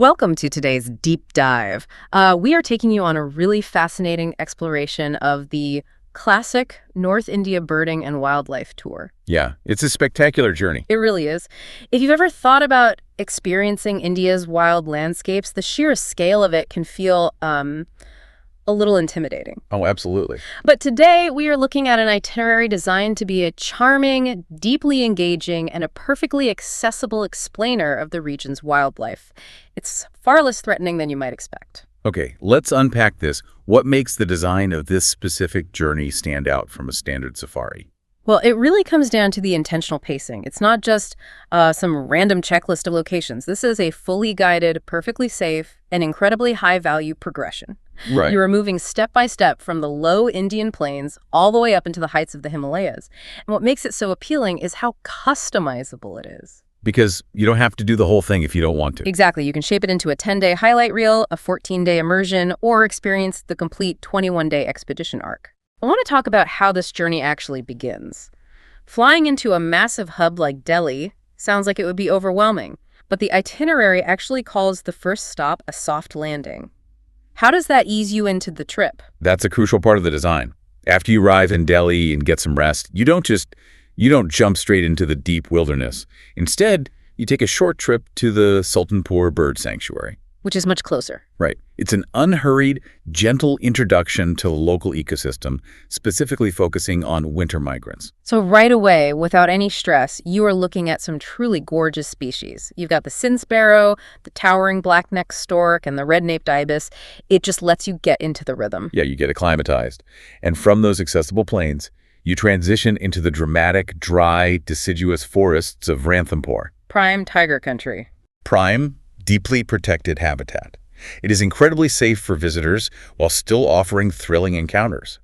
Welcome to today's deep dive. We are taking you on a really fascinating exploration of the classic North India birding and wildlife tour. Yeah, it's a spectacular journey. It really is. If you've ever thought about experiencing India's wild landscapes, the sheer scale of it can feel a little intimidating. Oh, absolutely. But today we are looking at an itinerary designed to be a charming, deeply engaging, and a perfectly accessible explainer of the region's wildlife. It's far less threatening than you might expect. Okay, let's unpack this. What makes the design of this specific journey stand out from a standard safari? Well, it really comes down to the intentional pacing. It's not just some random checklist of locations. This is a fully guided, perfectly safe, and incredibly high-value progression. Right. You are moving step by step from the low Indian plains all the way up into the heights of the Himalayas. And what makes it so appealing is how customizable it is. Because you don't have to do the whole thing if you don't want to. Exactly. You can shape it into a 10-day highlight reel, a 14-day immersion, or experience the complete 21-day expedition arc. I want to talk about how this journey actually begins. Flying into a massive hub like Delhi sounds like it would be overwhelming, but the itinerary actually calls the first stop a soft landing. How does that ease you into the trip? That's a crucial part of the design. After you arrive in Delhi and get some rest, you don't jump straight into the deep wilderness. Instead, you take a short trip to the Sultanpur bird sanctuary. Which is much closer. Right. It's an unhurried, gentle introduction to the local ecosystem, specifically focusing on winter migrants. So right away, without any stress, you are looking at some truly gorgeous species. You've got the sin sparrow, the towering black-necked stork, and the red-naped ibis. It just lets you get into the rhythm. Yeah, you get acclimatized. And from those accessible plains, you transition into the dramatic, dry, deciduous forests of Ranthambore. Prime tiger country. Prime, deeply protected habitat. It is incredibly safe for visitors while still offering thrilling encounters.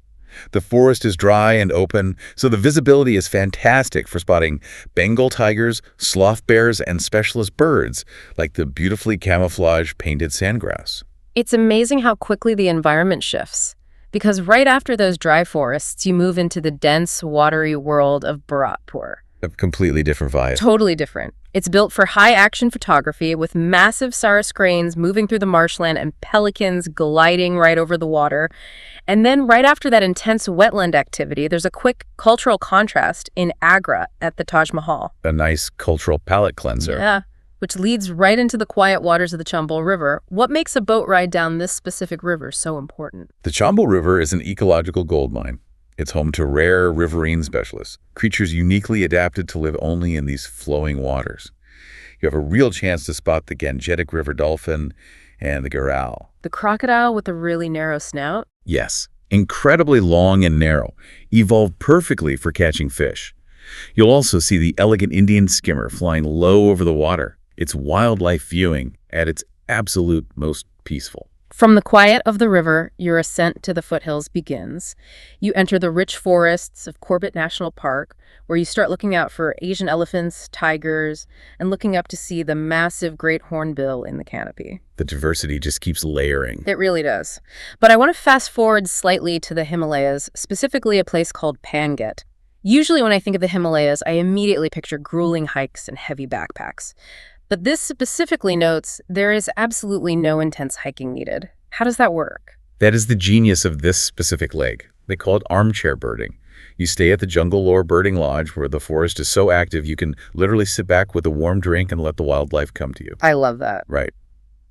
The forest is dry and open, so the visibility is fantastic for spotting Bengal tigers, sloth bears, and specialist birds like the beautifully camouflaged painted sandgrouse. It's amazing how quickly the environment shifts. Because right after those dry forests, you move into the dense, watery world of Bharatpur. A completely different vibe. Totally different. It's built for high-action photography with massive saras cranes moving through the marshland and pelicans gliding right over the water. And then right after that intense wetland activity, there's a quick cultural contrast in Agra at the Taj Mahal. A nice cultural palate cleanser. Yeah, which leads right into the quiet waters of the Chambal River. What makes a boat ride down this specific river so important? The Chambal River is an ecological goldmine. It's home to rare riverine specialists, creatures uniquely adapted to live only in these flowing waters. You have a real chance to spot the Gangetic river dolphin and the garal. The crocodile with a really narrow snout? Yes, incredibly long and narrow, evolved perfectly for catching fish. You'll also see the elegant Indian skimmer flying low over the water. It's wildlife viewing at its absolute most peaceful. From the quiet of the river, your ascent to the foothills begins. You enter the rich forests of Corbett National Park, where you start looking out for Asian elephants, tigers, and looking up to see the massive great hornbill in the canopy. The diversity just keeps layering. It really does. But I want to fast forward slightly to the Himalayas, specifically a place called Pangot. Usually when I think of the Himalayas, I immediately picture grueling hikes and heavy backpacks. But this specifically notes there is absolutely no intense hiking needed. How does that work? That is the genius of this specific leg. They call it armchair birding. You stay at the Jungle Lore Birding Lodge where the forest is so active you can literally sit back with a warm drink and let the wildlife come to you. I love that. Right.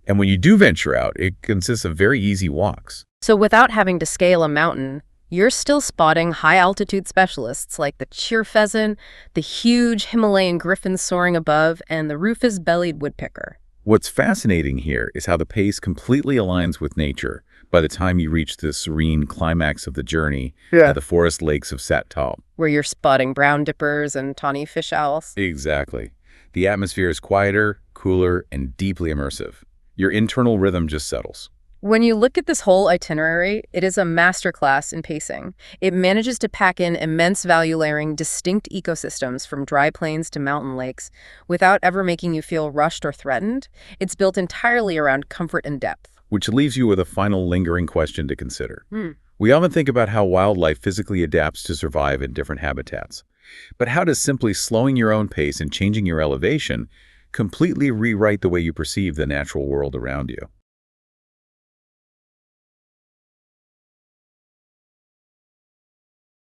And when you do venture out, it consists of very easy walks. So without having to scale a mountain, you're still spotting high-altitude specialists like the cheer pheasant, the huge Himalayan griffin soaring above, and the rufous-bellied woodpecker. What's fascinating here is how the pace completely aligns with nature by the time you reach the serene climax of the journey at the forest lakes of Sattal. Where you're spotting brown dippers and tawny fish owls. Exactly. The atmosphere is quieter, cooler, and deeply immersive. Your internal rhythm just settles. When you look at this whole itinerary, it is a masterclass in pacing. It manages to pack in immense value layering distinct ecosystems from dry plains to mountain lakes without ever making you feel rushed or threatened. It's built entirely around comfort and depth. Which leaves you with a final lingering question to consider. We often think about how wildlife physically adapts to survive in different habitats. But how does simply slowing your own pace and changing your elevation completely rewrite the way you perceive the natural world around you.